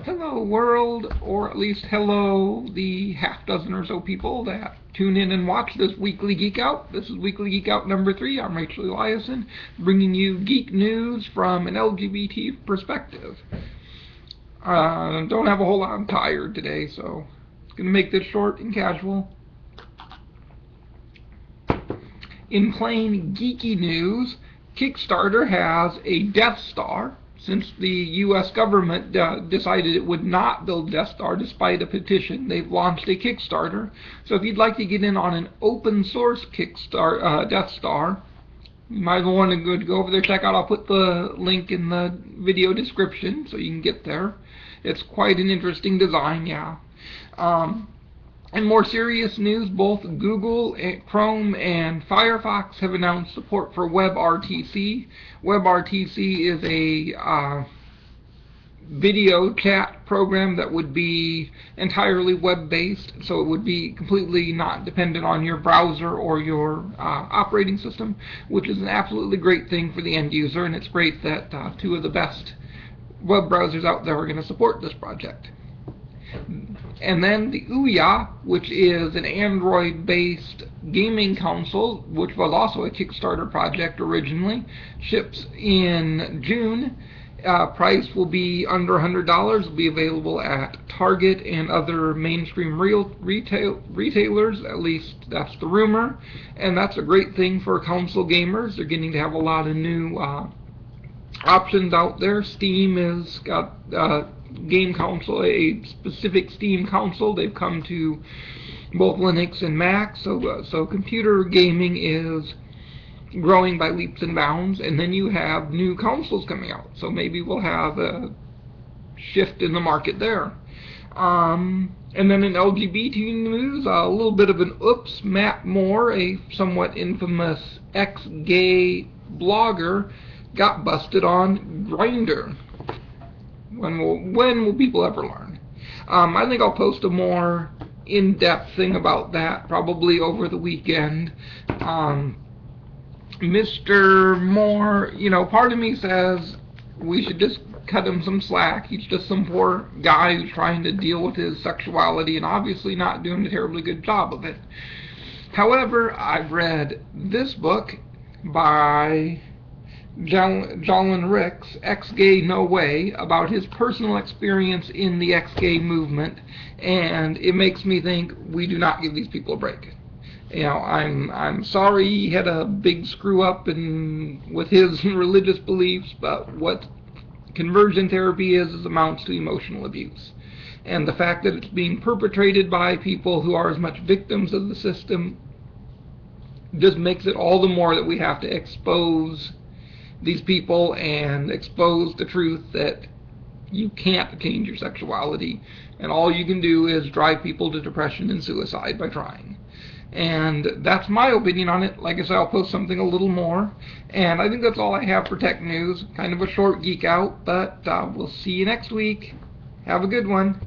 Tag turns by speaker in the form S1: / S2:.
S1: Hello world, or at least hello the half dozen or so people that tune in and watch this Weekly Geek Out. This is Weekly Geek Out number 3. I'm Rachel Eliason, bringing you geek news from an LGBT perspective. Don't have a whole lot. I'm tired today, so I'm going to make this short and casual. In plain geeky news, Kickstarter has a Death Star. Since the U.S. government decided it would not build Death Star despite a petition, they've launched a Kickstarter. So if you'd like to get in on an open source Death Star, you might want to go over there, check out. I'll put the link in the video description so you can get there. It's quite an interesting design, yeah. In more serious news, both Google, Chrome, and Firefox have announced support for WebRTC. WebRTC is a video chat program that would be entirely web-based, so it would be completely not dependent on your browser or your operating system, which is an absolutely great thing for the end user, and it's great that two of the best web browsers out there are going to support this project. And then the Ouya, which is an Android-based gaming console, which was also a Kickstarter project originally, ships in June. Price will be under $100. Will be available at Target and other mainstream retailers. At least that's the rumor, and that's a great thing for console gamers. They're getting to have a lot of new options out there. Steam has got game console, a specific Steam console. They've come to both Linux and Mac, so computer gaming is growing by leaps and bounds. And then you have new consoles coming out, so maybe we'll have a shift in the market there. And then in LGBT news, a little bit of an oops. Matt Moore, a somewhat infamous ex-gay blogger, got busted on Grindr. When will people ever learn? I think I'll post a more in-depth thing about that probably over the weekend. Mr. Moore, part of me says we should just cut him some slack. He's just some poor guy who's trying to deal with his sexuality and obviously not doing a terribly good job of it. However, I've read this book by Jolin Ricks, Ex-Gay No Way, about his personal experience in the ex-gay movement, and it makes me think we do not give these people a break. I'm sorry he had a big screw up with his religious beliefs, but what conversion therapy is amounts to emotional abuse. And the fact that it's being perpetrated by people who are as much victims of the system just makes it all the more that we have to expose these people and expose the truth that you can't change your sexuality, and all you can do is drive people to depression and suicide by trying. And that's my opinion on it. Like I said, I'll post something a little more, and I think that's all I have for tech news. Kind of a short geek out, but we'll see you next week. Have a good one.